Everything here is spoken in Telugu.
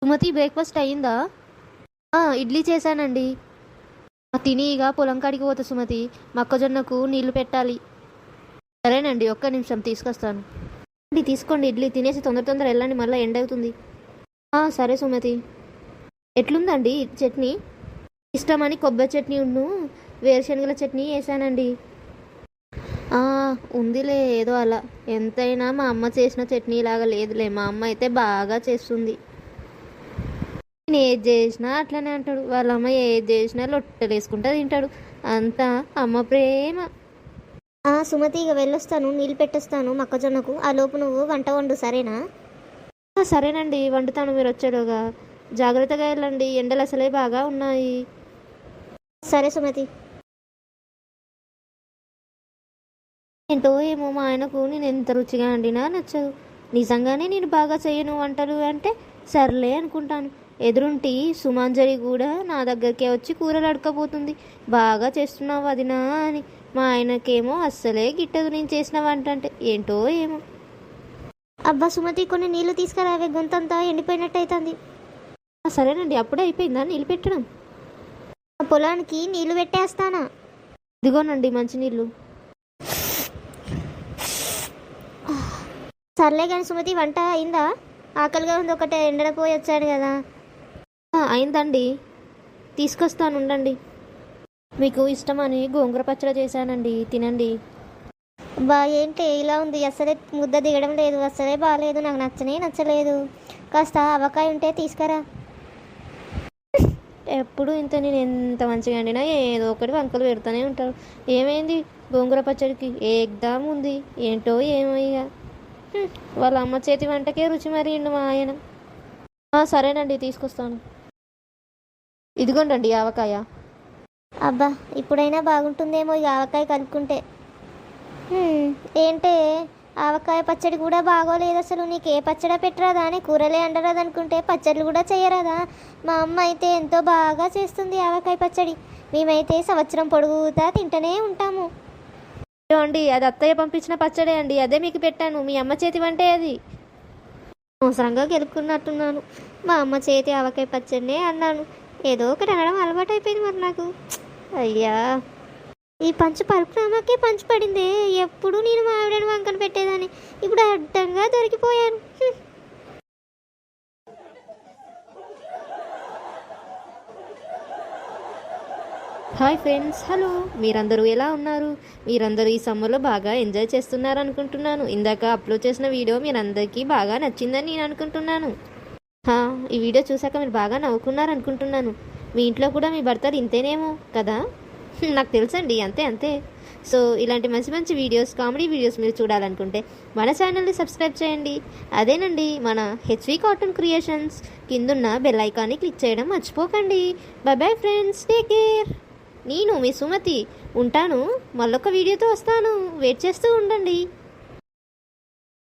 సుమతి బ్రేక్ఫాస్ట్ అయ్యిందా? ఇడ్లీ చేశానండి. తిని ఇక పొలం కాడికి పోతా సుమతి. మొక్కజొన్నకు నీళ్లు పెట్టాలి. సరేనండి, ఒక్క నిమిషం తీసుకొస్తాను. తీసుకోండి ఇడ్లీ తినేసి తొందర తొందర వెళ్ళండి, మళ్ళీ ఎండ అవుతుంది. సరే సుమతి. ఎట్లుందండి చట్నీ? ఇష్టమని కొబ్బరి చట్నీ ఉన్ను వేరుశనగల చట్నీ వేసానండి. ఉందిలే ఏదో అలా. ఎంతైనా మా అమ్మ చేసిన చట్నీ లాగా లేదులే. మా అమ్మ అయితే బాగా చేస్తుంది. నేను ఏది చేసినా అట్లనే అంటాడు. వాళ్ళ అమ్మ ఏది చేసినా లొట్టలు వేసుకుంటా తింటాడు. అంతా అమ్మ ప్రేమ. సుమతి ఇక వెళ్ళొస్తాను, నీళ్ళు పెట్టొస్తాను మొక్కజొన్నకు. ఆ లోపు నువ్వు వంట వండు, సరేనా? సరేనండి, వండుతాను మీరు వచ్చేలోగా. జాగ్రత్తగా వెళ్ళండి, ఎండలు అసలే బాగా ఉన్నాయి. సరే సుమతి. ఏంటో ఏమో మా ఆయనకు నేను ఎంత రుచిగా వండినా నచ్చదు. నిజంగానే నేను బాగా చేయను వంటలు అంటే సర్లే అనుకుంటాను. ఎదురుంటి సుమాంజలి కూడా నా దగ్గరికే వచ్చి కూరలు అడకపోతుంది, బాగా చేస్తున్నావు వదినా అని. మా ఆయనకేమో అస్సలే గిట్టదు నేను చేసిన వంట అంటే. ఏంటో ఏమో. అబ్బా సుమతి, కొన్ని నీళ్లు తీసుకురావే, గొంతంతా ఎండిపోయినట్టు అవుతుంది. సరేనండి, అప్పుడే అయిపోయిందా నీళ్ళు పెట్టడం? పొలానికి నీళ్లు పెట్టేస్తానా. ఇదిగోనండి మంచినీళ్ళు. సర్లే కానీ సుమతి, వంట అయిందా? ఆకలిగా ఉంది, ఒకటే ఎండలో పోయి వచ్చాను కదా. అయిందండి, తీసుకొస్తాను ఉండండి. మీకు ఇష్టమని గోంగూర పచ్చడి చేశానండి, తినండి. ఏంటి ఇలా ఉంది? అసలే ముద్ద దిగడం లేదు, అసలే బాగాలేదు, నాకు నచ్చలేదు. కాస్త ఆవకాయ ఉంటే తీసుకురా. ఎప్పుడు ఇంత నేను ఎంత మంచిగా వండినా ఏదో ఒకటి వంకలు పెడుతూనే ఉంటారు. ఏమైంది గోంగూర పచ్చడికి? ఏకదమ్ ఉంది. ఏంటో ఏమయ్యా, వాళ్ళ అమ్మ చేతి వంటకే రుచి మరిండు మా ఆయన. సరేనండి, తీసుకొస్తాను. ఇదిగోండి ఆవకాయ. అబ్బా, ఇప్పుడైనా బాగుంటుందేమో ఈ ఆవకాయ కలుపుకుంటే. ఏంటే ఆవకాయ పచ్చడి కూడా బాగోలేదు అసలు. నీకు ఏ పచ్చడి పెట్టరాదా అని? కూరలే అండరాదు అనుకుంటే పచ్చళ్ళు కూడా చేయరాదా? మా అమ్మ అయితే ఎంతో బాగా చేస్తుంది ఆవకాయ పచ్చడి. మేమైతే సంవత్సరం పొడుగుతా తింటూనే ఉంటాము. అండి, అది అత్తయ్య పంపించిన పచ్చడే అండి, అదే మీకు పెట్టాను. మీ అమ్మ చేతి వంటే అది. అవసరంగా గెలుపుకున్నట్టున్నాను. మా అమ్మ చేతి ఆవకాయ పచ్చడినే అన్నాను. ఏదో ఒకటి అనడం అలవాటు అయిపోయింది మరి నాకు. అయ్యా, ఈ పంచు పలుకురామాకే పంచు పడిందే. ఎప్పుడు నేను మా ఆవిడని వంకన పెట్టేదాన్ని, ఇప్పుడు అడ్డంగా దొరికిపోయాను. Hi friends, hello. మీరందరూ ఎలా ఉన్నారు? మీరందరూ ఈ సమ్మర్లో బాగా ఎంజాయ్ చేస్తున్నారు అనుకుంటున్నాను. ఇందాక అప్లోడ్ చేసిన వీడియో మీరందరికీ బాగా నచ్చిందని నేను అనుకుంటున్నాను. ఈ వీడియో చూసాక మీరు బాగా నవ్వుకున్నారు అనుకుంటున్నాను. మీ ఇంట్లో కూడా మీ భర్తలు ఇంతేనేమో కదా. నాకు తెలుసండి, అంతే. సో ఇలాంటి మంచి మంచి వీడియోస్, కామెడీ వీడియోస్ మీరు చూడాలనుకుంటే మన ఛానల్ని సబ్స్క్రైబ్ చేయండి. అదేనండి మన హెచ్వి కార్టూన్ క్రియేషన్స్. కిందున్న బెల్ ఐకాన్ని క్లిక్ చేయడం మర్చిపోకండి. Bye friends, take care. నేను మీ సుమతి ఉంటాను. మళ్ళొక వీడియోతో వస్తాను, వెయిట్ చేస్తూ ఉండండి.